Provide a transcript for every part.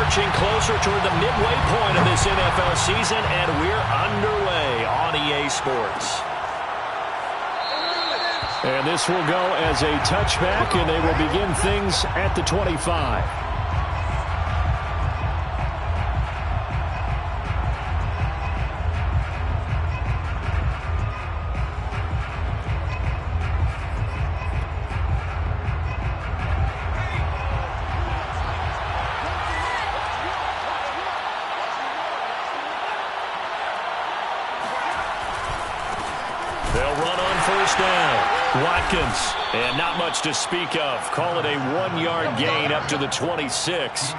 marching closer toward the midway point of this NFL season, and we're underway on EA Sports. And this will go as a touchback, and they will begin things at the 25. They'll run on first down. Watkins, and not much to speak of. Call it a 1-yard gain up to the 26.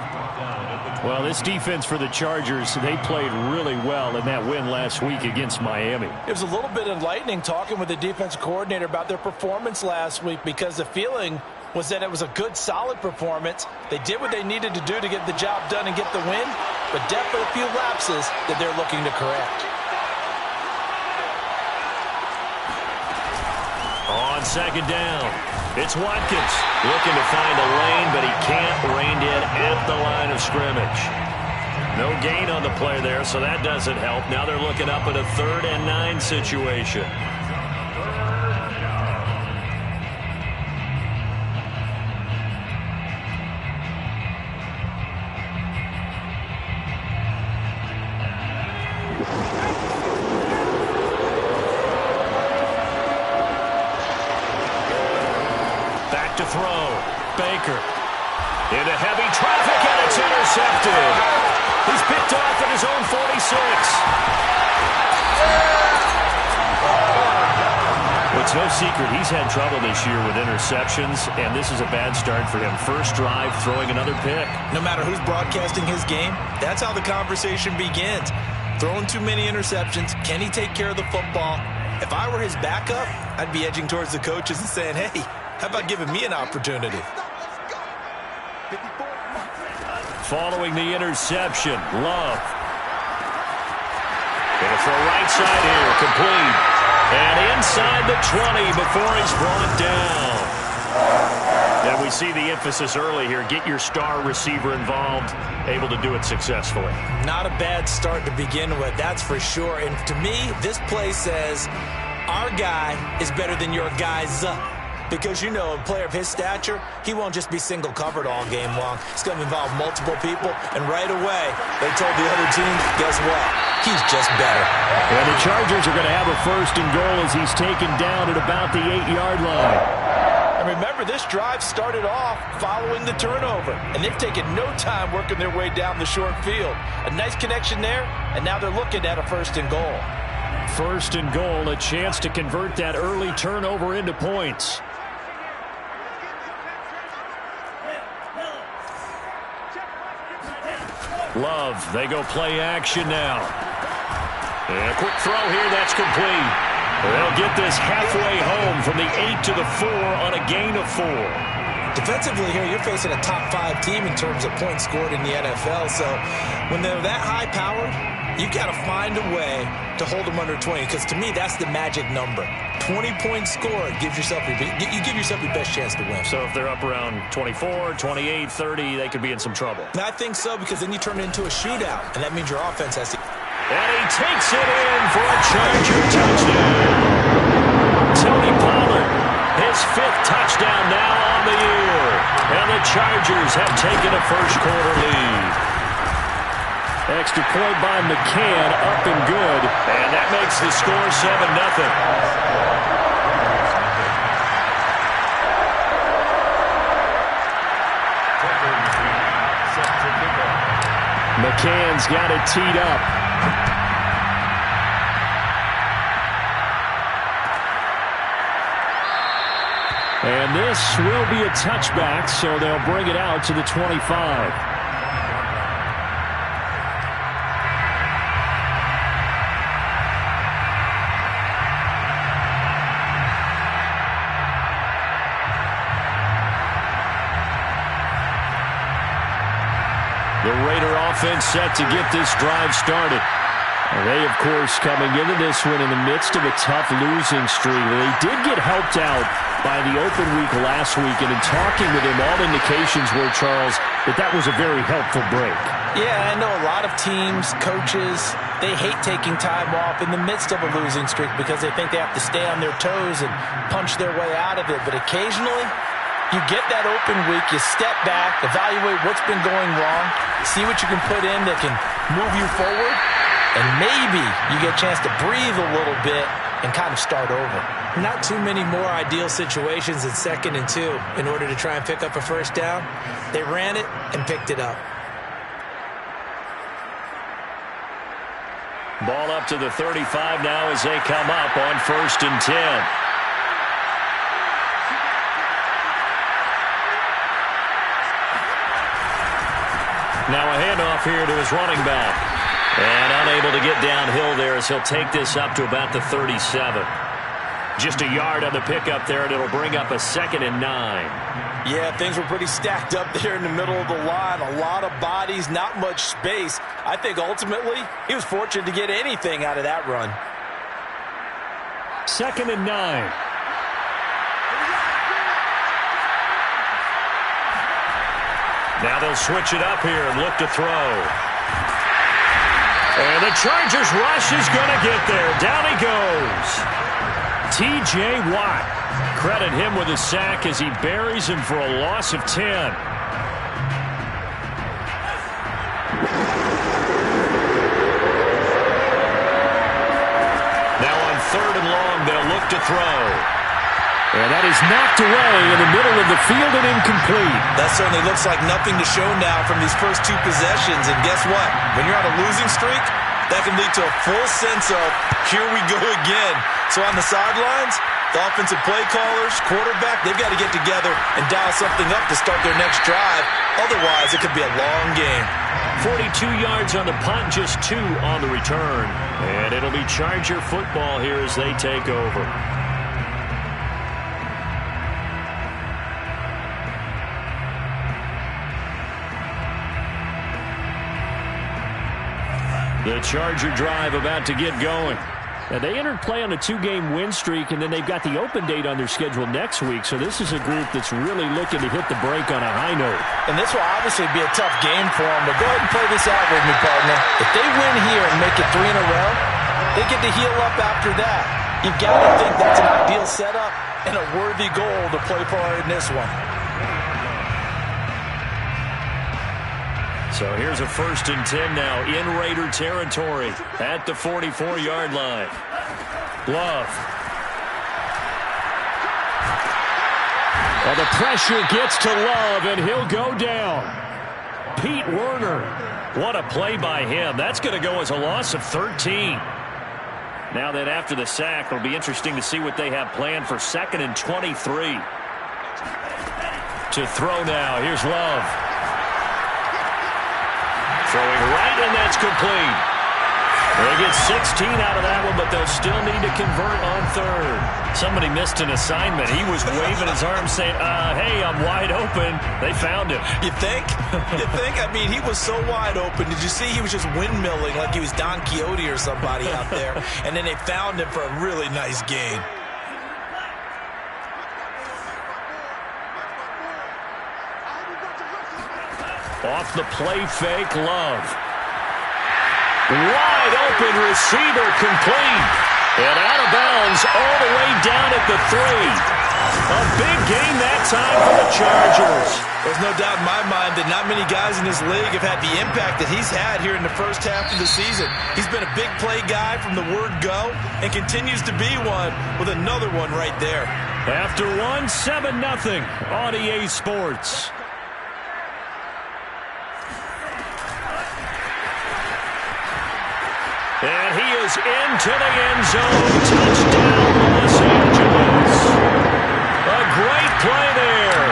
Well, this defense for the Chargers, they played really well in that win last week against Miami. It was a little bit enlightening talking with the defense coordinator about their performance last week, because the feeling was that it was a good, solid performance. They did what they needed to do to get the job done and get the win, but definitely a few lapses that they're looking to correct. On second down, it's Watkins looking to find a lane, but he can't. Reined in at the line of scrimmage. No gain on the play there, so that doesn't help. Now they're looking up at a 3rd and 9 situation. To throw. Baker into heavy traffic, and it's intercepted. He's picked off at his own 46. It's no secret he's had trouble this year with interceptions, and this is a bad start for him. First drive, throwing another pick. No matter who's broadcasting his game, that's how the conversation begins. Throwing too many interceptions. Can he take care of the football? If I were his backup, I'd be edging towards the coaches and saying, hey, how about giving me an opportunity? Following the interception, Love. Gonna throw right side here, complete. And inside the 20 before he's brought down. And we see the emphasis early here. Get your star receiver involved, able to do it successfully. Not a bad start to begin with, that's for sure. And to me, this play says, our guy is better than your guy's. Because, you know, a player of his stature, he won't just be single covered all game long. It's going to involve multiple people, and right away, they told the other team, guess what? He's just better. And the Chargers are going to have a 1st and goal as he's taken down at about the 8-yard line. And remember, this drive started off following the turnover, and they've taken no time working their way down the short field. A nice connection there, and now they're looking at a 1st and goal. 1st and goal, a chance to convert that early turnover into points. Love, they go play action now. And a quick throw here, that's complete. They'll get this halfway home from the 8 to the 4 on a gain of 4. Defensively here, you're facing a top 5 team in terms of points scored in the NFL. So when they're that high-powered, you've got to find a way to hold them under 20, because to me, that's the magic number. 20 points scored gives yourself you give yourself your best chance to win. So if they're up around 24, 28, 30, they could be in some trouble. And I think so, because then you turn it into a shootout, and that means your offense has to. And he takes it in for a Charger touchdown. Tony Pollard, his 5th touchdown now on the year. And the Chargers have taken a first-quarter lead. Extra point by McCann, up and good. And that makes the score 7-0. McCann's got it teed up. And this will be a touchback, so they'll bring it out to the 25. The Raider offense set to get this drive started. They, of course, coming into this one in the midst of a tough losing streak. They did get helped out by the open week last week, and in talking with him, all indications were, Charles, that was a very helpful break. Yeah, I know a lot of teams, coaches, they hate taking time off in the midst of a losing streak because they think they have to stay on their toes and punch their way out of it. But occasionally, you get that open week, you step back, evaluate what's been going wrong, see what you can put in that can move you forward, and maybe you get a chance to breathe a little bit and kind of start over. Not too many more ideal situations in 2nd and 2 in order to try and pick up a first down. They ran it and picked it up. Ball up to the 35 now as they come up on 1st and 10. Now a handoff here to his running back. And unable to get downhill there as he'll take this up to about the 37. Just a yard on the pickup there, and it'll bring up a 2nd and 9. Yeah, things were pretty stacked up there in the middle of the line. A lot of bodies, not much space. I think ultimately he was fortunate to get anything out of that run. 2nd and 9. Now they'll switch it up here and look to throw. And the Chargers rush is going to get there. Down he goes. T.J. Watt. Credit him with a sack as he buries him for a loss of 10. Now on 3rd and long, they'll look to throw. And that is knocked away in the middle of the field and incomplete. That certainly looks like nothing to show now from these first 2 possessions. And guess what? When you're on a losing streak, that can lead to a full sense of, here we go again. So on the sidelines, the offensive play callers, quarterback, they've got to get together and dial something up to start their next drive. Otherwise, it could be a long game. 42 yards on the punt, just 2 on the return. And it'll be Charger football here as they take over. The Charger drive about to get going. Now, they entered play on a 2-game win streak, and then they've got the open date on their schedule next week. So this is a group that's really looking to hit the break on a high note. And this will obviously be a tough game for them, but go ahead and play this out with me, partner. If they win here and make it 3 in a row, they get to heal up after that. You've got to think that's an ideal setup and a worthy goal to play for in this one. So here's a 1st and 10 now in Raider territory at the 44-yard line. Love. Well, the pressure gets to Love, and he'll go down. Pete Werner. What a play by him. That's going to go as a loss of 13. Now that after the sack, it'll be interesting to see what they have planned for 2nd and 23. To throw now. Here's Love. Throwing right, and that's complete. They get 16 out of that one, but they'll still need to convert on 3rd. Somebody missed an assignment. He was waving his arms saying, hey, I'm wide open. They found him. You think? You think? I mean, he was so wide open. Did you see he was just windmilling like he was Don Quixote or somebody out there? And then they found him for a really nice gain. Off the play fake, Love. Wide open receiver, complete. And out of bounds all the way down at the 3. A big game that time for the Chargers. There's no doubt in my mind that not many guys in this league have had the impact that he's had here in the first half of the season. He's been a big play guy from the word go and continues to be one with another one right there. After 7-0 on EA Sports. And he is into the end zone. Touchdown, Los Angeles. A great play there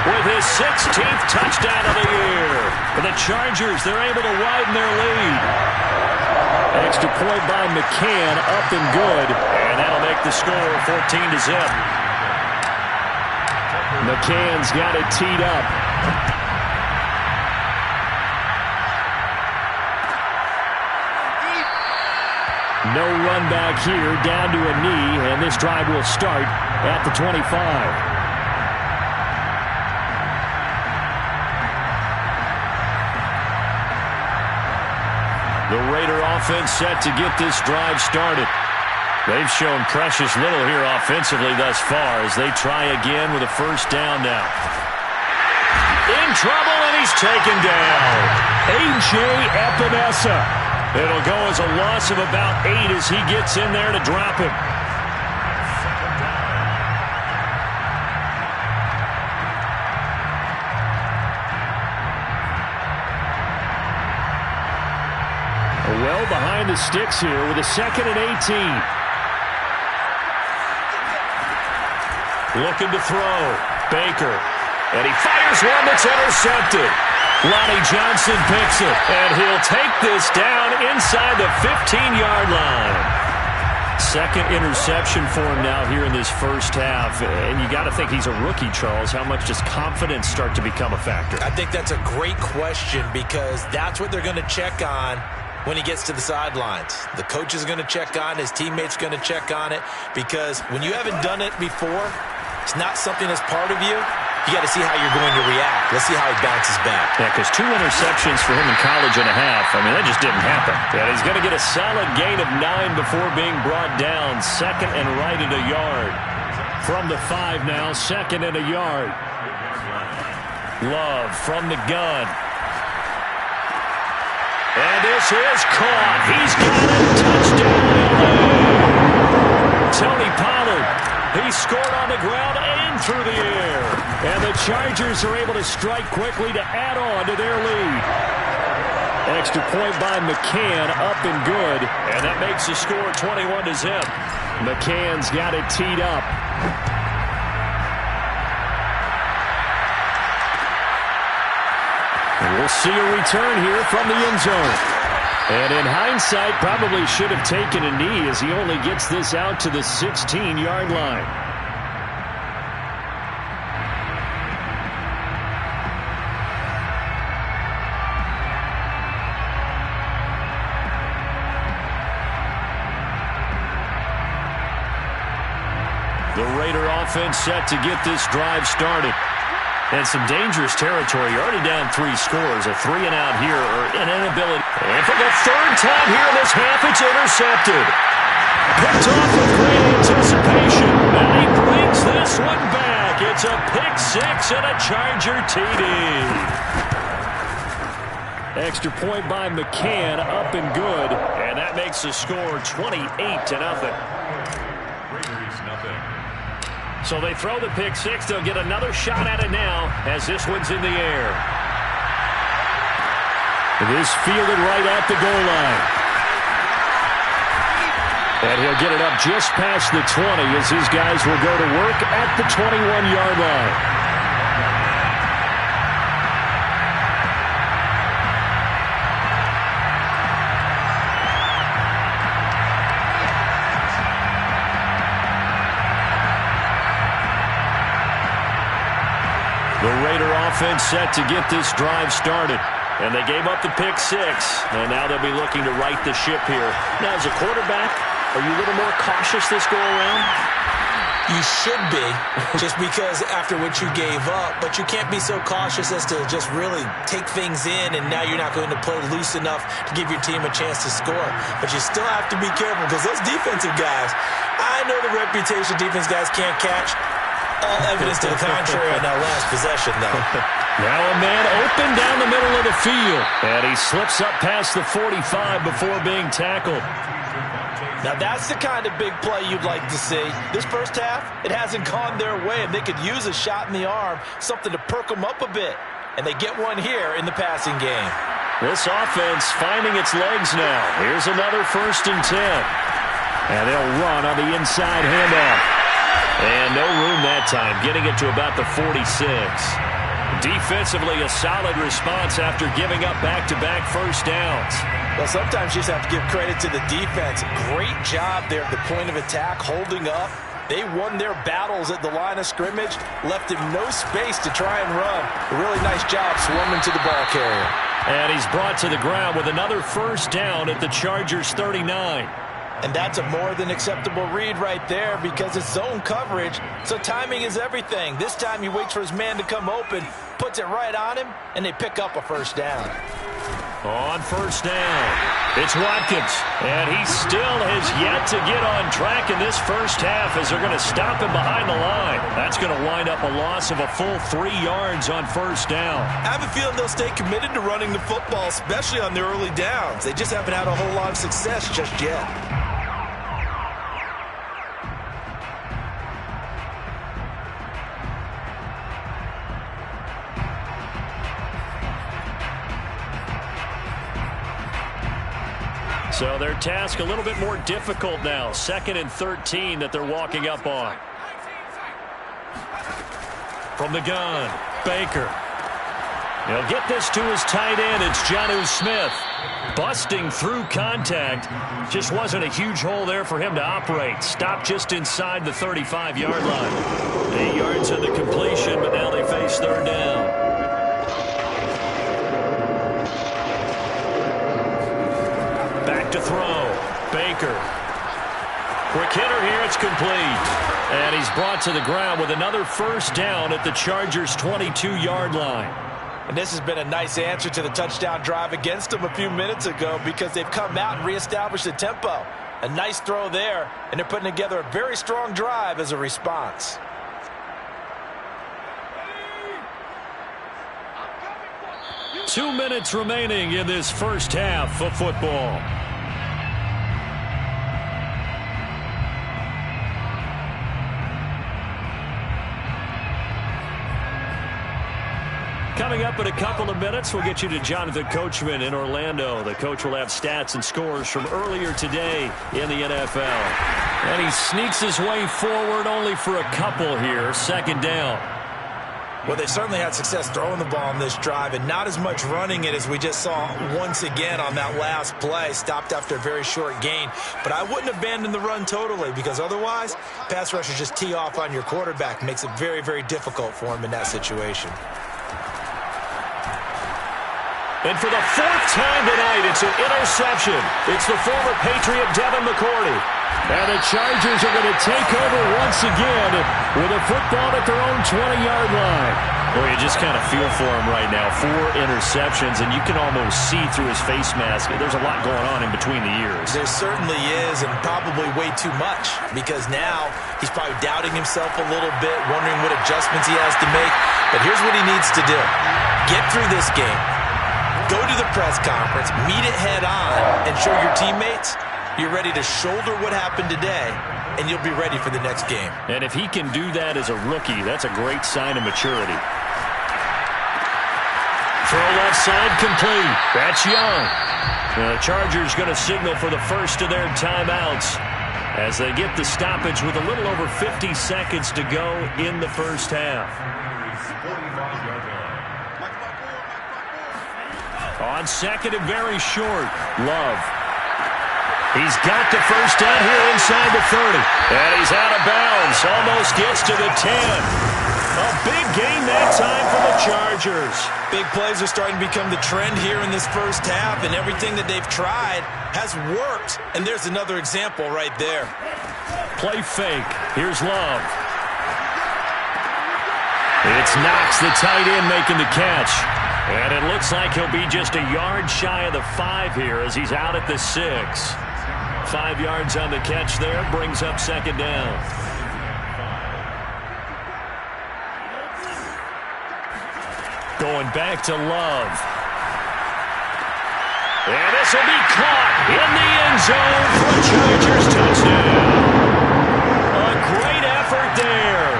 with his 16th touchdown of the year. For the Chargers, they're able to widen their lead. Extra point by McCann, up and good. And that'll make the score 14-0. McCann's got it teed up. No run back here, down to a knee, and this drive will start at the 25. The Raider offense set to get this drive started. They've shown precious little here offensively thus far as they try again with a first down now. In trouble, and he's taken down. A.J. Epinesa. It'll go as a loss of about 8 as he gets in there to drop him. Well behind the sticks here with a 2nd and 18. Looking to throw. Baker. And he fires one that's intercepted. Lonnie Johnson picks it. And he'll take this down inside the 15-yard line. Second interception for him now here in this first half. And you got to think he's a rookie, Charles. How much does confidence start to become a factor? I think that's a great question because that's what they're going to check on when he gets to the sidelines. The coach is going to check on it. His teammates going to check on it because when you haven't done it before, it's not something that's part of you. You got to see how you're going to react. Let's see how he bounces back. Yeah, because 2 interceptions for him in college and a half. I mean, that just didn't happen. And he's going to get a solid gain of 9 before being brought down. 2nd and right at a yard. From the 5 now, 2nd and a yard. Love from the gun. And this is caught. He's got it. Touchdown, LA. Tony Pollard. He scored on the ground and through the air. And the Chargers are able to strike quickly to add on to their lead. Extra point by McCann, up and good. And that makes the score 21-0. McCann's got it teed up. And we'll see a return here from the end zone. And in hindsight, probably should have taken a knee as he only gets this out to the 16-yard line. The Raider offense set to get this drive started. And some dangerous territory. You're already down 3 scores. A 3-and-out here or an inability. And for the 3rd time here in this half, it's intercepted. Picked off with great anticipation. And he brings this one back. It's a pick 6 and a Charger TD. Extra point by McCann, up and good. And that makes the score 28-0. So they throw the pick 6. They'll get another shot at it now as this one's in the air. It is fielded right at the goal line. And he'll get it up just past the 20 as his guys will go to work at the 21-yard line. The Raider offense set to get this drive started. And they gave up the pick 6. And now they'll be looking to right the ship here. Now, as a quarterback, are you a little more cautious this go-around? You should be, just because after what you gave up. But you can't be so cautious as to just really take things in, and now you're not going to play loose enough to give your team a chance to score. But you still have to be careful because those defensive guys, I know the reputation defense guys can't catch. All evidence to the contrary on that last possession, though. Now a man open down the middle of the field. And he slips up past the 45 before being tackled. Now that's the kind of big play you'd like to see. This first half, it hasn't gone their way, and they could use a shot in the arm, something to perk them up a bit. And they get one here in the passing game. This offense finding its legs now. Here's another 1st and 10. And they'll run on the inside handoff. And no room that time, getting it to about the 46. Defensively, a solid response after giving up back-to-back first downs. Well, sometimes you just have to give credit to the defense. Great job there at the point of attack, holding up. They won their battles at the line of scrimmage, left him no space to try and run. A really nice job swarming to the ball carrier. And he's brought to the ground with another first down at the Chargers' 39. And that's a more than acceptable read right there because it's zone coverage, so timing is everything. This time he waits for his man to come open, puts it right on him, and they pick up a first down. On first down, it's Watkins. And he still has yet to get on track in this first half as they're going to stop him behind the line. That's going to wind up a loss of a full 3 yards on first down. I have a feeling they'll stay committed to running the football, especially on their early downs. They just haven't had a whole lot of success just yet. So their task a little bit more difficult now. 2nd and 13 that they're walking up on. From the gun, Baker. He'll get this to his tight end. It's Jonnu Smith. Busting through contact. Just wasn't a huge hole there for him to operate. Stopped just inside the 35-yard line. 8 yards in the completion, but now they face 3rd down. To throw. Baker. Quick hitter here. It's complete. And he's brought to the ground with another first down at the Chargers' 22-yard line. And this has been a nice answer to the touchdown drive against them a few minutes ago because they've come out and reestablished the tempo. A nice throw there, and they're putting together a very strong drive as a response. Two minutes remaining in this first half of football. Coming up in a couple of minutes, we'll get you to Jonathan Coachman in Orlando. The coach will have stats and scores from earlier today in the NFL. And he sneaks his way forward only for a couple here. 2nd down. Well, they certainly had success throwing the ball on this drive and not as much running it as we just saw once again on that last play. Stopped after a very short gain. But I wouldn't abandon the run totally because otherwise, pass rushers just tee off on your quarterback. Makes it very, very difficult for him in that situation. And for the 4th time tonight, it's an interception. It's the former Patriot Devin McCourty. And the Chargers are going to take over once again with a football at their own 20-yard line. Boy, you just kind of feel for him right now. 4 interceptions, and you can almost see through his face mask. There's a lot going on in between the ears. There certainly is, and probably way too much, because now he's probably doubting himself a little bit, wondering what adjustments he has to make. But here's what he needs to do. Get through this game. Go to the press conference, meet it head on, and show your teammates you're ready to shoulder what happened today, and you'll be ready for the next game. And if he can do that as a rookie, that's a great sign of maturity. Throw left side complete. That's Young. The Chargers going to signal for the first of their timeouts as they get the stoppage with a little over 50 seconds to go in the first half. On 2nd and very short, Love. He's got the first down here inside the 30. And he's out of bounds. Almost gets to the 10. A big gain that time for the Chargers. Big plays are starting to become the trend here in this first half, and everything that they've tried has worked. And there's another example right there. Play fake. Here's Love. It's Knox, the tight end, making the catch. And it looks like he'll be just a yard shy of the 5 here as he's out at the 6. 5 yards on the catch there, brings up 2nd down. Going back to Love. And this will be caught in the end zone for a Chargers touchdown. A great effort there.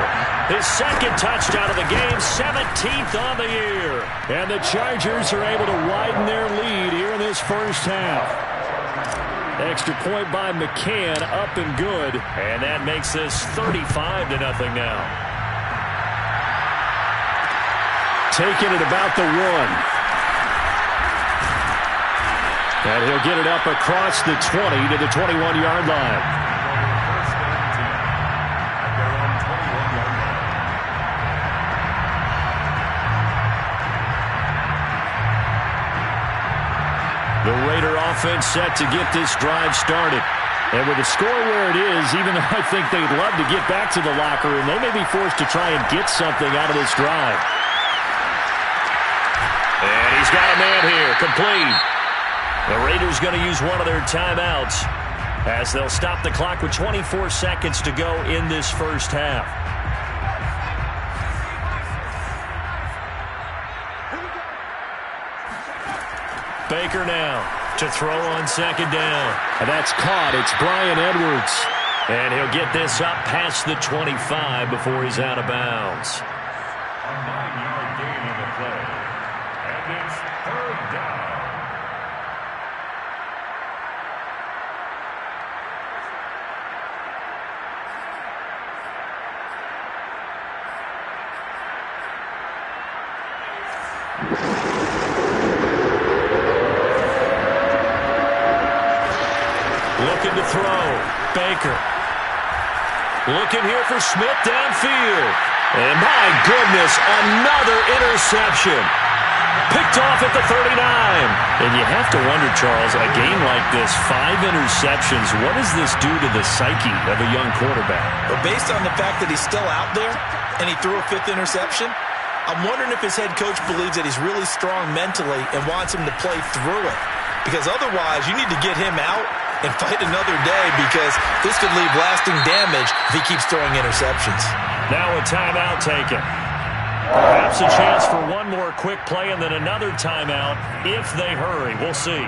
His 2nd touchdown of the game, 17th on the year. And the Chargers are able to widen their lead here in this first half. Extra point by McCann, up and good. And that makes this 35-0 now. Taking it about the 1. And he'll get it up across the 20 to the 21-yard line. The Raider offense set to get this drive started. And with the score where it is, even though I think they'd love to get back to the locker room, they may be forced to try and get something out of this drive. And he's got a man here, complete. The Raiders going to use one of their timeouts as they'll stop the clock with 24 seconds to go in this first half. Baker now to throw on second down. And that's caught. It's Bryan Edwards. And he'll get this up past the 25 before he's out of bounds. A 9-yard gain on the play. And it's third down. Looking to throw. Baker. Looking here for Smith downfield. And my goodness, another interception. Picked off at the 39. And you have to wonder, Charles, a game like this, 5 interceptions, what does this do to the psyche of a young quarterback? But based on the fact that he's still out there and he threw a 5th interception, I'm wondering if his head coach believes that he's really strong mentally and wants him to play through it. Because otherwise, you need to get him out and fight another day, because this could leave lasting damage if he keeps throwing interceptions. Now a timeout taken. Perhaps a chance for one more quick play and then another timeout if they hurry. We'll see. Right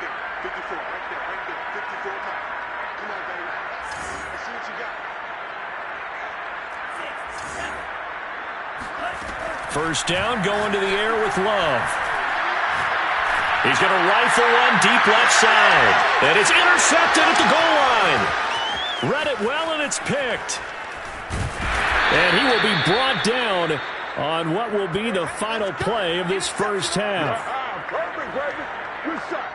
there, 54, right there, 54 now. Come on, baby. Let's see what you got. First down, going to the air with Love. He's going to rifle one deep left side. And it's intercepted at the goal line. Read it well, and it's picked. And he will be brought down on what will be the final play of this first half. Perfect, baby. Good shot.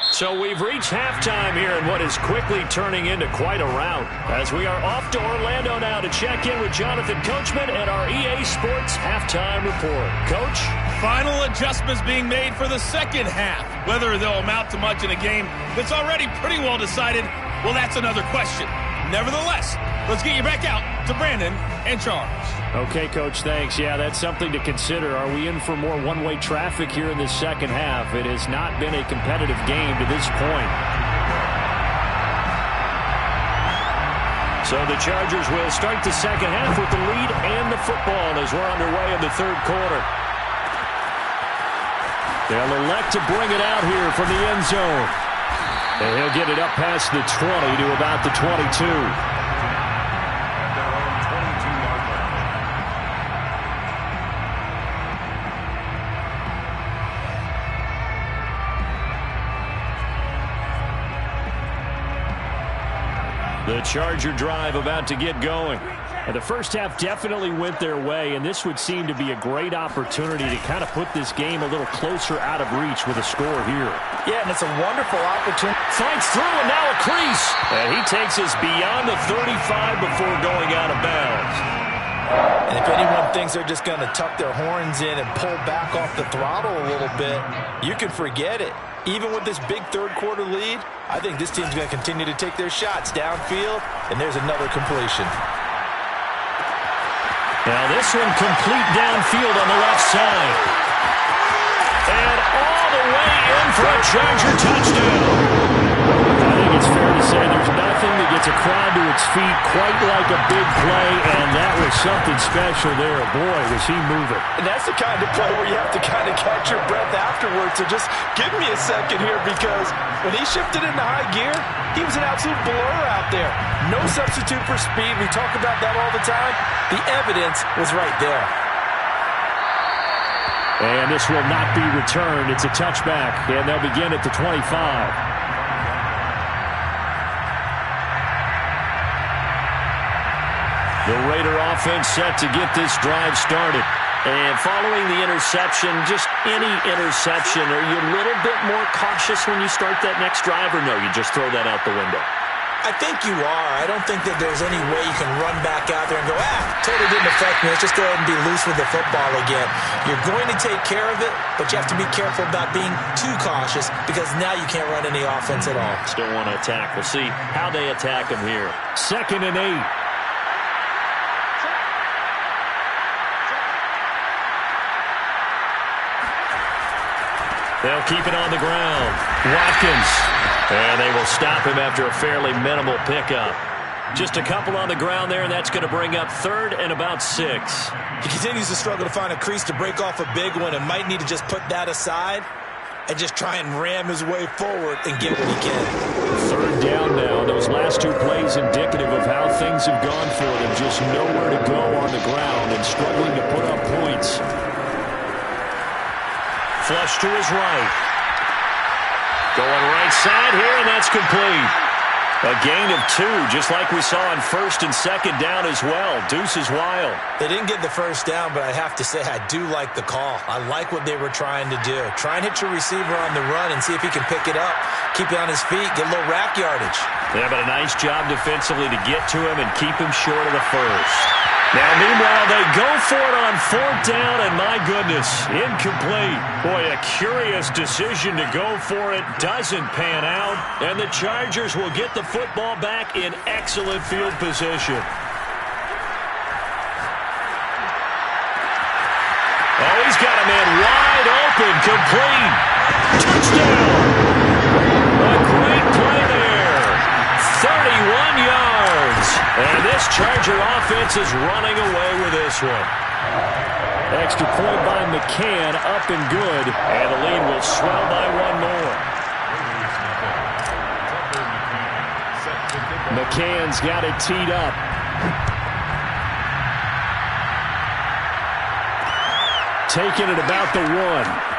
So we've reached halftime here in what is quickly turning into quite a rout, as we are off to Orlando now to check in with Jonathan Coachman and our EA Sports Halftime Report. Coach? Final adjustments being made for the second half. Whether they'll amount to much in a game that's already pretty well decided, well, that's another question. Nevertheless, let's get you back out to Brandon and Charles. Okay, Coach, thanks. Yeah, that's something to consider. Are we in for more one-way traffic here in this second half? It has not been a competitive game to this point. So the Chargers will start the second half with the lead and the football as we're underway in the third quarter. They'll elect to bring it out here from the end zone. And he'll get it up past the 20 to about the 22. The Charger drive about to get going. And the first half definitely went their way, and this would seem to be a great opportunity to kind of put this game a little closer out of reach with a score here. Yeah, and it's a wonderful opportunity. Fights through, and now a crease. And he takes us beyond the 35 before going out of bounds. And if anyone thinks they're just going to tuck their horns in and pull back off the throttle a little bit, you can forget it. Even with this big third quarter lead, I think this team's going to continue to take their shots downfield, and there's another completion. Now this one complete downfield on the left side. And all the way in for a Charger touchdown. I think it's fair to say there's nothing that gets a crowd to its feet quite like a big play, and that was something special there. Boy, was he moving. And that's the kind of play where you have to kind of catch your breath afterwards. So just give me a second here, because when he shifted into high gear, he was an absolute blur out there. No substitute for speed. We talk about that all the time. The evidence was right there. And this will not be returned. It's a touchback, and they'll begin at the 25. The Raider offense set to get this drive started. And following the interception, just any interception, are you a little bit more cautious when you start that next drive, or no, you just throw that out the window? I think you are. I don't think that there's any way you can run back out there and go, totally didn't affect me. Let's just go ahead and be loose with the football again. You're going to take care of it, but you have to be careful about being too cautious, because now you can't run any offense at all. Still want to attack. We'll see how they attack him here. 2nd and 8. They'll keep it on the ground. Watkins. And they will stop him after a fairly minimal pickup. Just a couple on the ground there, and that's going to bring up 3rd and about 6. He continues to struggle to find a crease to break off a big one and might need to just put that aside and just try and ram his way forward and get what he can. 3rd down now. Those last 2 plays indicative of how things have gone for them. Just nowhere to go on the ground and struggling to put up points. Flush to his right. Going right side here, and that's complete. A gain of 2, just like we saw on 1st and 2nd down as well. Deuce is wild. They didn't get the first down, but I have to say I do like the call. I like what they were trying to do. Try and hit your receiver on the run and see if he can pick it up. Keep it on his feet. Get a little rack yardage. Yeah, but a nice job defensively to get to him and keep him short of the first. Now, meanwhile, they go for it on 4th down, and my goodness, incomplete. Boy, a curious decision to go for it. Doesn't pan out, and the Chargers will get the football back in excellent field position. Oh, he's got a man wide open, complete. Touchdown! A great play there. 31 yards. And this Charger offense is running away with this one. Extra point by McCann, up and good. And the lead will swell by 1 more. McCann's got it teed up. Taking it about the 1.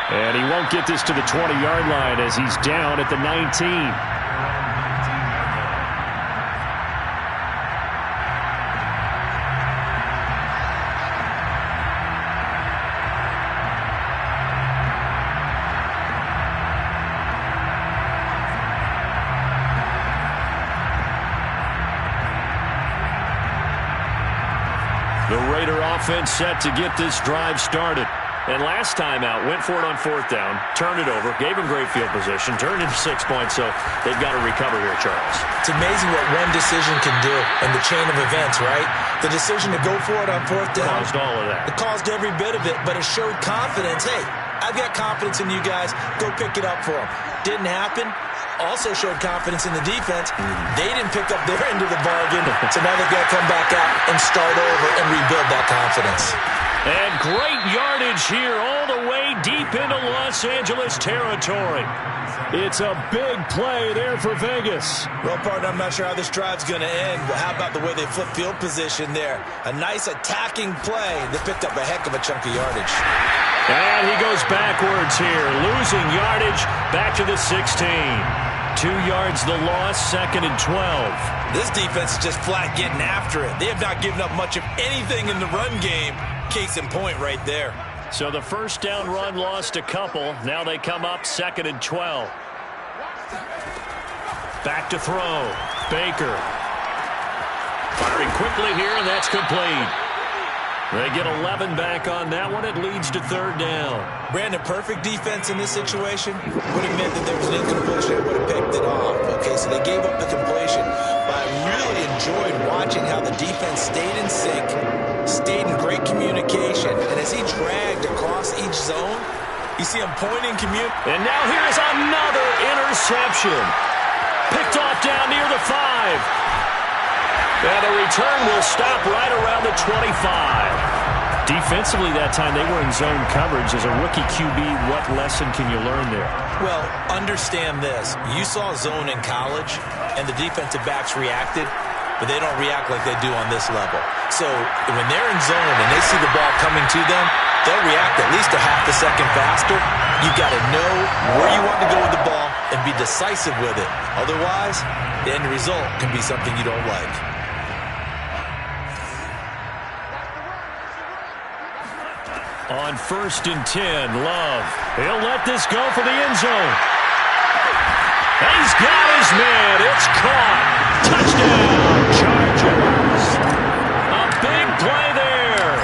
And he won't get this to the 20-yard line as he's down at the 19. The Raider offense set to get this drive started. And last time out, went for it on 4th down, turned it over, gave him great field position, turned into 6 points, so they've got to recover here, Charles. It's amazing what one decision can do in the chain of events, right? The decision to go for it on 4th down. Caused all of that. It caused every bit of it, but it showed confidence. Hey, I've got confidence in you guys. Go pick it up for them. Didn't happen. Also showed confidence in the defense. They didn't pick up their end of the bargain, so now they've got to come back out and start over and rebuild that confidence. And great yardage here all the way deep into Los Angeles territory. It's a big play there for Vegas. Well, partner, I'm not sure how this drive's going to end, but how about the way they flip field position there? A nice attacking play. They picked up a heck of a chunk of yardage. And he goes backwards here, losing yardage back to the 16. 2 yards the loss, 2nd and 12. This defense is just flat getting after it. They have not given up much of anything in the run game. Case in point right there. So the 1st down run lost a couple. Now they come up 2nd and 12. Back to throw. Baker. Firing quickly here, and that's complete. They get 11 back on that one. It leads to 3rd down. Brandon, perfect defense in this situation would have meant that there was an incompletion. It would have picked it off. Okay, so they gave up the completion. But I really enjoyed watching how the defense stayed in sync, stayed in great communication. And as he dragged across each zone, you see him pointing, and now here's another interception. Picked off down near the 5. And the return will stop right around the 25. Defensively that time, they were in zone coverage. As a rookie QB, what lesson can you learn there? Well, understand this. You saw zone in college, and the defensive backs reacted, but they don't react like they do on this level. So when they're in zone and they see the ball coming to them, they'll react at least a half a second faster. You've got to know where you want to go with the ball and be decisive with it. Otherwise, the end result can be something you don't like. On 1st and 10, Love. He'll let this go for the end zone. He's got his man. It's caught. Touchdown, Chargers. A big play there.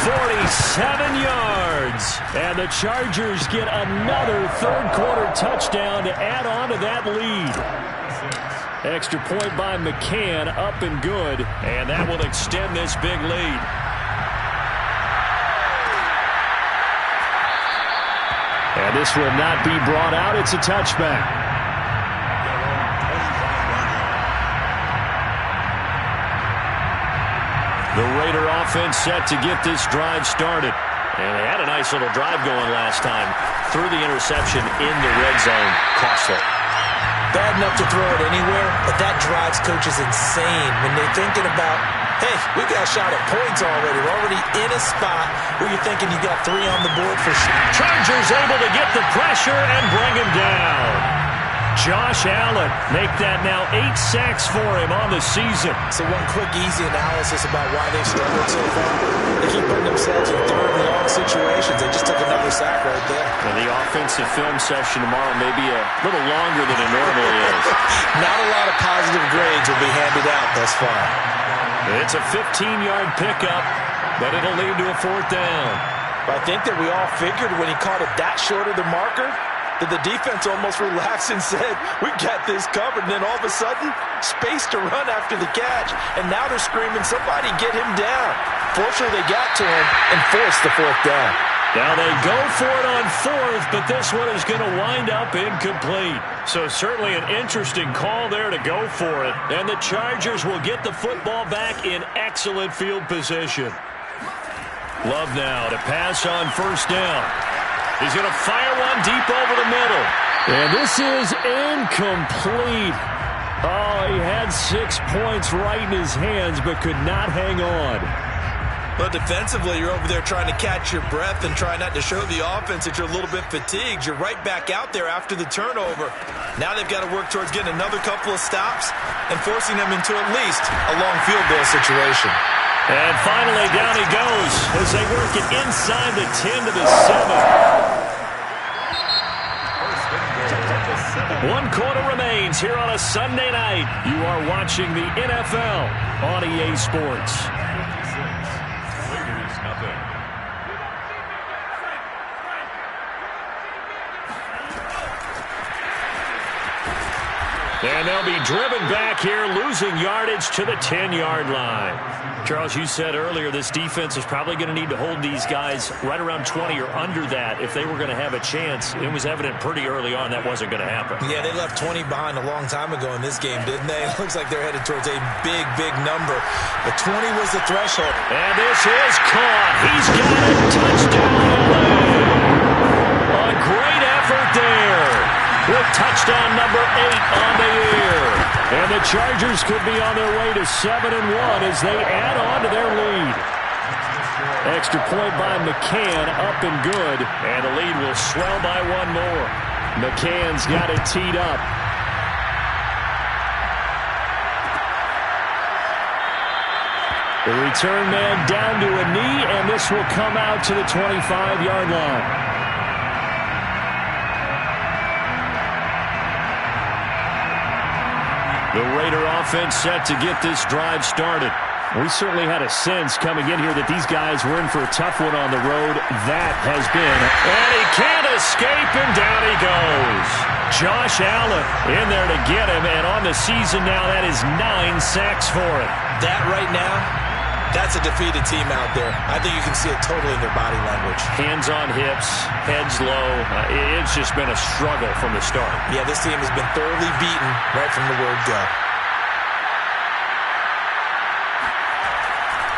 47 yards. And the Chargers get another 3rd quarter touchdown to add on to that lead. Extra point by McCann, up and good. And that will extend this big lead. And this will not be brought out. It's a touchback. The Raider offense set to get this drive started. And they had a nice little drive going last time. Threw the interception in the red zone. Costly. Bad enough to throw it anywhere, but that drives coaches insane when they're thinking about, hey, we got a shot at points already. We're already in a spot where you're thinking you got 3 on the board for sure. Chargers able to get the pressure and bring him down. Josh Allen make that now 8 sacks for him on the season. So one quick, easy analysis about why they've struggled so far. They keep putting themselves in third and long situations. They just took another sack right there. And the offensive film session tomorrow may be a little longer than it normally is. Not a lot of positive grades will be handed out thus far. It's a 15-yard pickup, but it'll lead to a 4th down. I think that we all figured when he caught it that short of the marker that the defense almost relaxed and said, we got this covered. And then all of a sudden, space to run after the catch. And now they're screaming, somebody get him down. Fortunately, they got to him and forced the 4th down. Now they go for it on 4th, but this one is going to wind up incomplete. So certainly an interesting call there to go for it. And the Chargers will get the football back in excellent field position. Love now to pass on 1st down. He's going to fire one deep over the middle. And this is incomplete. Oh, he had 6 points right in his hands, but could not hang on. But defensively, you're over there trying to catch your breath and try not to show the offense that you're a little bit fatigued. You're right back out there after the turnover. Now they've got to work towards getting another couple of stops and forcing them into at least a long field goal situation. And finally, down he goes as they work it inside the 10 to the 7. 1 quarter remains here on a Sunday night. You are watching the NFL on EA Sports. Raiders, nothing. And they'll be driven back here, losing yardage to the 10-yard line. Charles, you said earlier this defense is probably going to need to hold these guys right around 20 or under that if they were going to have a chance. It was evident pretty early on that wasn't going to happen. Yeah, they left 20 behind a long time ago in this game, didn't they? It looks like they're headed towards a big, big number. But 20 was the threshold. And this is caught. He's got it. Touchdown, LA. A great effort there. With touchdown number 8 on the year. And the Chargers could be on their way to 7-1 as they add on to their lead. Extra point by McCann, up and good. And the lead will swell by 1 more. McCann's got it teed up. The return man down to a knee, and this will come out to the 25-yard line. The Raider offense set to get this drive started. We certainly had a sense coming in here that these guys were in for a tough one on the road. That has been. And he can't escape, and down he goes. Josh Allen in there to get him, and on the season now, that is 9 sacks for him. That right now, that's a defeated team out there. I think you can see it totally in their body language. Hands on hips, heads low. It's just been a struggle from the start. Yeah, this team has been thoroughly beaten right from the word go.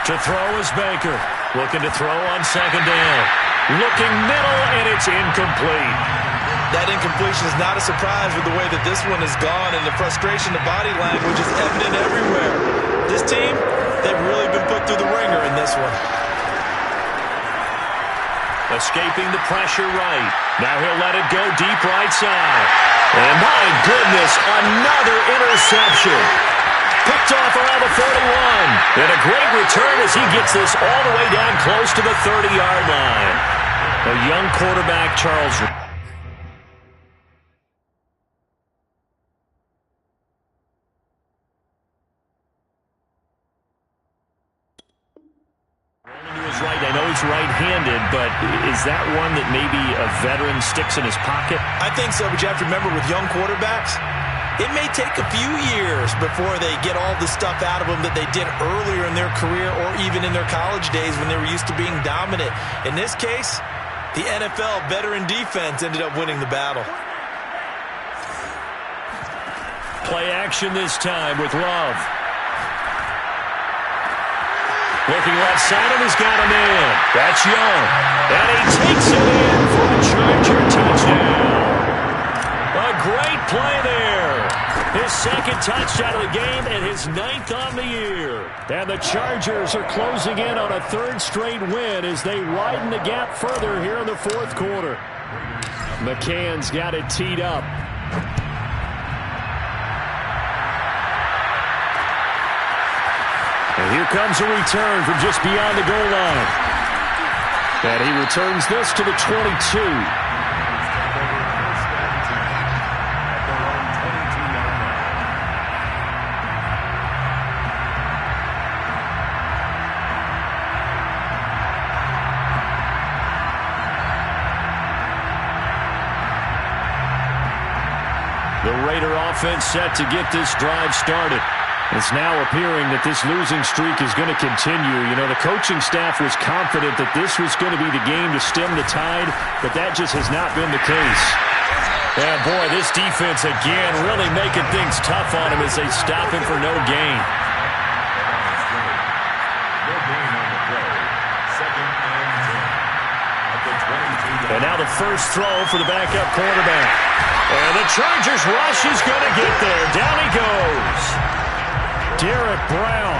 To throw is Baker. Looking to throw on 2nd down. Looking middle, and it's incomplete. That incompletion is not a surprise with the way that this one has gone, and the frustration, the body language is evident everywhere. This team, they've really been put through the ringer in this one. Escaping the pressure right. Now he'll let it go deep right side. And my goodness, another interception. Picked off around the 41. And a great return as he gets this all the way down close to the 30-yard line. A young quarterback, Charles. Right, I know he's right-handed, but is that one that maybe a veteran sticks in his pocket? I think so, but you have to remember with young quarterbacks, it may take a few years before they get all the stuff out of them that they did earlier in their career or even in their college days when they were used to being dominant. In this case, The NFL veteran defense ended up winning the battle. Play action this time with Love. Looking left side, and he's got him in. That's Young. And he takes it in for a Charger touchdown. A great play there. His second touchdown of the game and his 9th on the year. And the Chargers are closing in on a 3rd straight win as they widen the gap further here in the 4th quarter. McCann's got it teed up. And here comes a return from just beyond the goal line. And he returns this to the 22. The Raider offense set to get this drive started. It's now appearing that this losing streak is going to continue. You know, the coaching staff was confident that this was going to be the game to stem the tide, but that just has not been the case. And boy, this defense again really making things tough on him as they stop him for no gain. And now the first throw for the backup quarterback. And the Chargers rush is going to get there. Down he goes. Derek Brown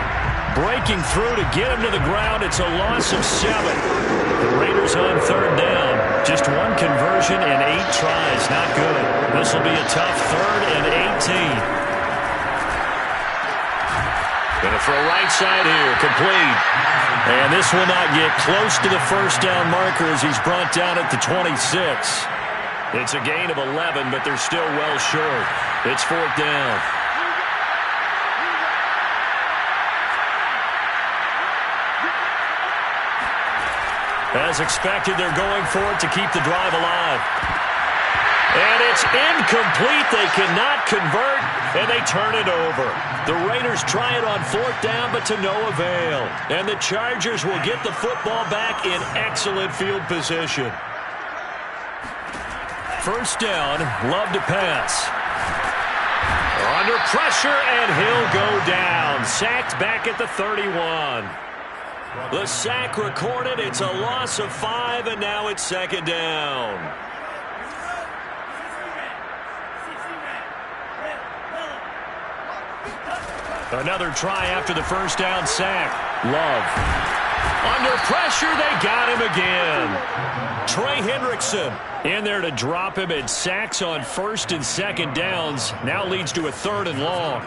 breaking through to get him to the ground. It's a loss of 7. The Raiders on 3rd down. Just 1 conversion and 8 tries. Not good. This will be a tough 3rd and 18. Going to throw right side here. Complete. And this will not get close to the first down marker as he's brought down at the 26. It's a gain of 11, but they're still well short. It's 4th down. As expected, they're going for it to keep the drive alive. And it's incomplete. They cannot convert, and they turn it over. The Raiders try it on 4th down, but to no avail. And the Chargers will get the football back in excellent field position. First down, Love to pass. Under pressure, and he'll go down. Sacked back at the 31. The sack recorded. It's a loss of 5, and now it's 2nd down. Another try after the first down sack. Love. Under pressure, they got him again. Trey Hendrickson in there to drop him, and sacks on 1st and 2nd downs. Now leads to a 3rd and long.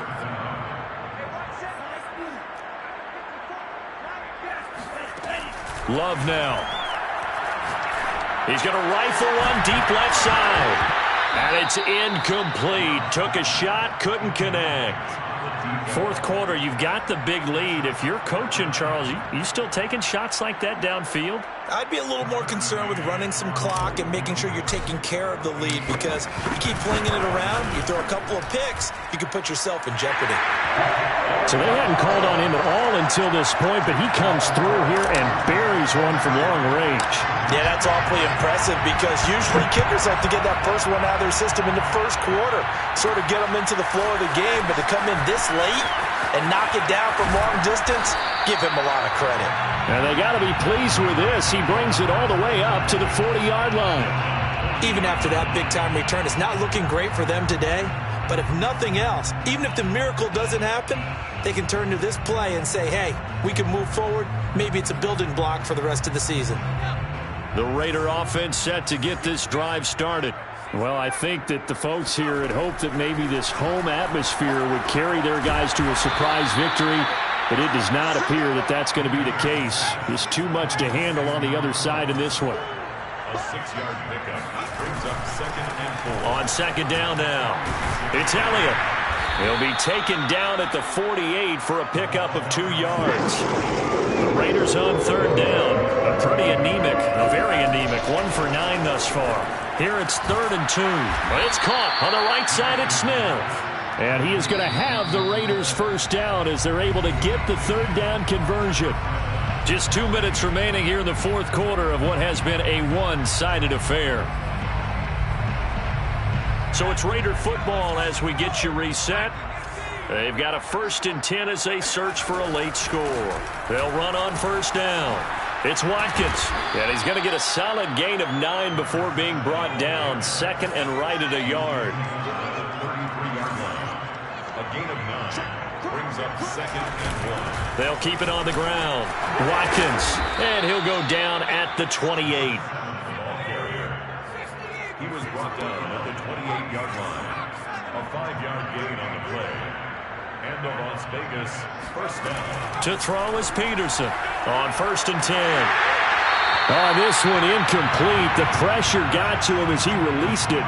Love now. He's going to rifle one deep left side. And it's incomplete. Took a shot, couldn't connect. 4th quarter, you've got the big lead. If you're coaching, Charles, you still taking shots like that downfield? I'd be a little more concerned with running some clock and making sure you're taking care of the lead, because you keep flinging it around, you throw a couple of picks, you could put yourself in jeopardy. So they hadn't called on him at all until this point, but he comes through here and buries one from long range. Yeah, that's awfully impressive, because usually kickers like to get that first one out of their system in the 1st quarter, sort of get them into the flow of the game, but to come in this late and knock it down from long distance, give him a lot of credit. And they got to be pleased with this. He brings it all the way up to the 40-yard line. Even after that big-time return, it's not looking great for them today. But if nothing else, even if the miracle doesn't happen, they can turn to this play and say, hey, we can move forward. Maybe it's a building block for the rest of the season. The Raider offense set to get this drive started. Well, I think that the folks here had hoped that maybe this home atmosphere would carry their guys to a surprise victory, but it does not appear that that's going to be the case. There's too much to handle on the other side in this one. A 6-yard pickup brings up 2nd and 4. On 2nd down now, it's Elliott. He'll be taken down at the 48 for a pickup of 2 yards. The Raiders on 3rd down. A pretty anemic, a very anemic 1 for 9 thus far. Here it's 3rd and 2. But it's caught on the right side at Smith. And he is going to have the Raiders first down as they're able to get the 3rd down conversion. Just 2 minutes remaining here in the fourth quarter of what has been a one-sided affair. So it's Raider football as we get you reset. They've got a 1st and 10 as they search for a late score. They'll run on first down. It's Watkins, and he's going to get a solid gain of 9 before being brought down. 2nd and right at a yard. A gain of 9 brings up 2nd and 1. They'll keep it on the ground. Watkins, and he'll go down at the 28. He was brought down at the 28-yard line. A 5-yard gain on the play. And a Las Vegas first down. To throw is Peterson on 1st and 10. Oh, this one incomplete. The pressure got to him as he released it.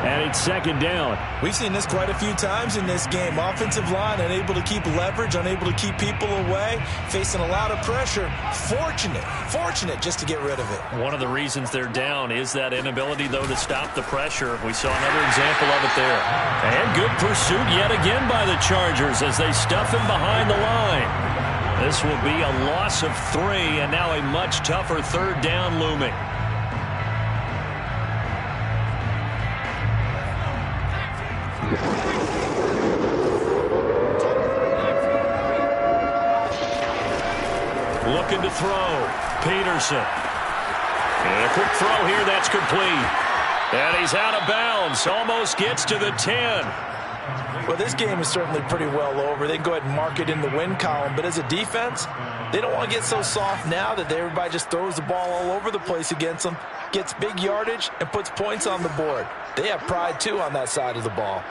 And it's 2nd down. We've seen this quite a few times in this game. Offensive line unable to keep leverage, unable to keep people away, facing a lot of pressure. Fortunate just to get rid of it. One of the reasons they're down is that inability, though, to stop the pressure. We saw another example of it there. And good pursuit yet again by the Chargers as they stuff him behind the line. This will be a loss of 3, and now a much tougher 3rd down looming. Looking to throw. Peterson. And a quick throw here. That's complete. And he's out of bounds. Almost gets to the 10. Well, this game is certainly pretty well over. They can go ahead and mark it in the win column. But as a defense, they don't want to get so soft now that everybody just throws the ball all over the place against them, gets big yardage, and puts points on the board. They have pride, too, on that side of the ball.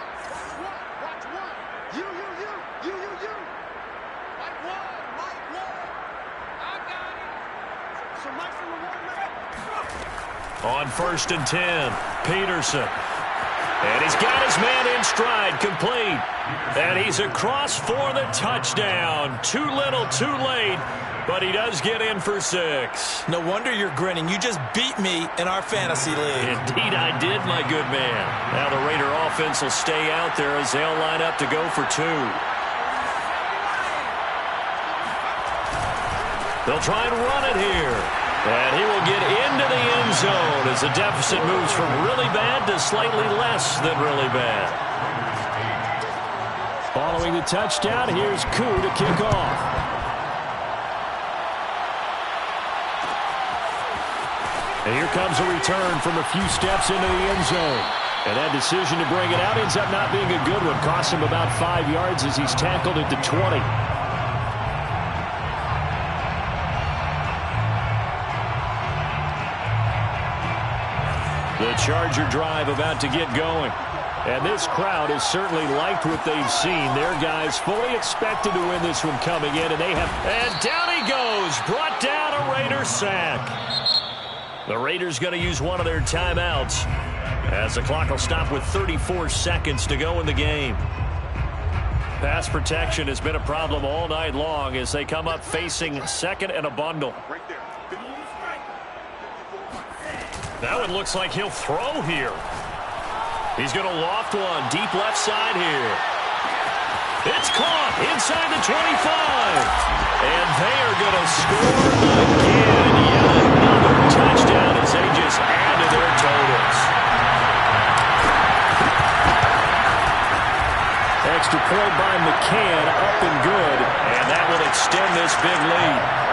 On 1st and 10, Peterson. And he's got his man in stride, complete. And he's across for the touchdown. Too little, too late, but he does get in for 6. No wonder you're grinning. You just beat me in our fantasy league. Indeed I did, my good man. Now the Raider offense will stay out there as they'll line up to go for 2. They'll try and run it here. And he will get into the end zone as the deficit moves from really bad to slightly less than really bad. Following the touchdown, here's Koo to kick off. And here comes a return from a few steps into the end zone. And that decision to bring it out ends up not being a good one. Cost him about 5 yards as he's tackled at the 20. The Charger drive about to get going. And this crowd has certainly liked what they've seen. Their guys fully expected to win this one coming in, and they have. And down he goes. Brought down a Raider sack. The Raiders going to use one of their timeouts as the clock will stop with 34 seconds to go in the game. Pass protection has been a problem all night long as they come up facing 2nd and a bundle. Right there. That one looks like he'll throw here. He's going to loft one deep left side here. It's caught inside the 25. And they are going to score again. Yet another touchdown as they just add to their totals. Extra point by McCann, up and good. And that will extend this big lead.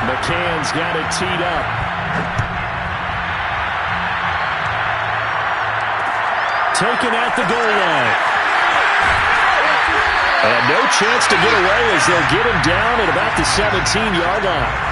McCann's got it teed up. Taken at the goal line. And no chance to get away as they'll get him down at about the 17-yard line.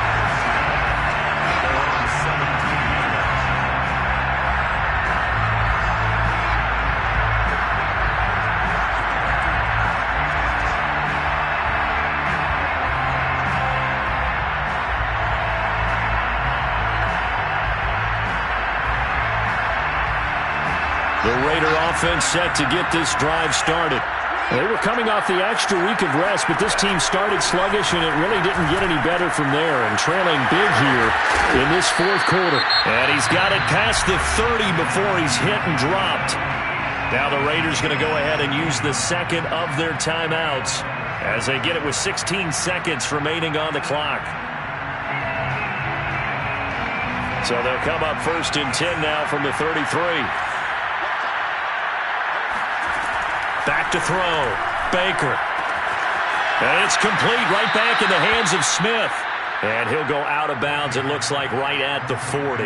The Raider offense set to get this drive started. They were coming off the extra week of rest, but this team started sluggish, and it really didn't get any better from there, and trailing big here in this fourth quarter. And he's got it past the 30 before he's hit and dropped. Now the Raiders going to go ahead and use the 2nd of their timeouts. as they get it with 16 seconds remaining on the clock. So they'll come up 1st and 10 now from the 33. Back to throw. Baker. And it's complete right back in the hands of Smith. And he'll go out of bounds, it looks like, right at the 40.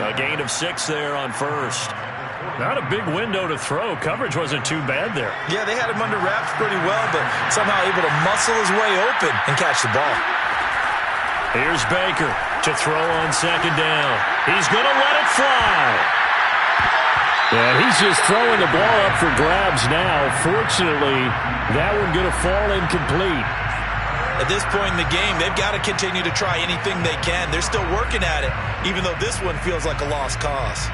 A gain of 6 there on 1st. Not a big window to throw. Coverage wasn't too bad there. Yeah, they had him under wraps pretty well, but somehow able to muscle his way open and catch the ball. Here's Baker to throw on 2nd down. He's going to let it fly. And he's just throwing the ball up for grabs now. Fortunately, that one going to fall incomplete. At this point in the game, they've got to continue to try anything they can. They're still working at it, even though this one feels like a lost cause.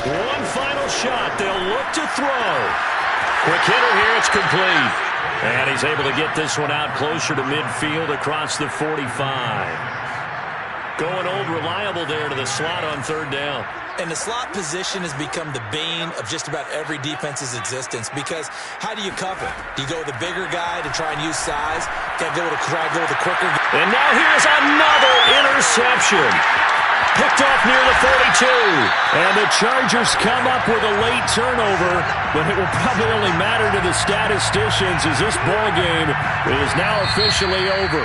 One final shot. They'll look to throw. Quick hitter here. It's complete. And he's able to get this one out closer to midfield across the 45. Going old reliable there to the slot on 3rd down. And the slot position has become the bane of just about every defense's existence, because how do you cover? Do you go with a bigger guy to try and use size? Got to try to go with a quicker guy. And now here's another interception. Picked off near the 42. And the Chargers come up with a late turnover, but it will probably only matter to the statisticians as this ball game is now officially over.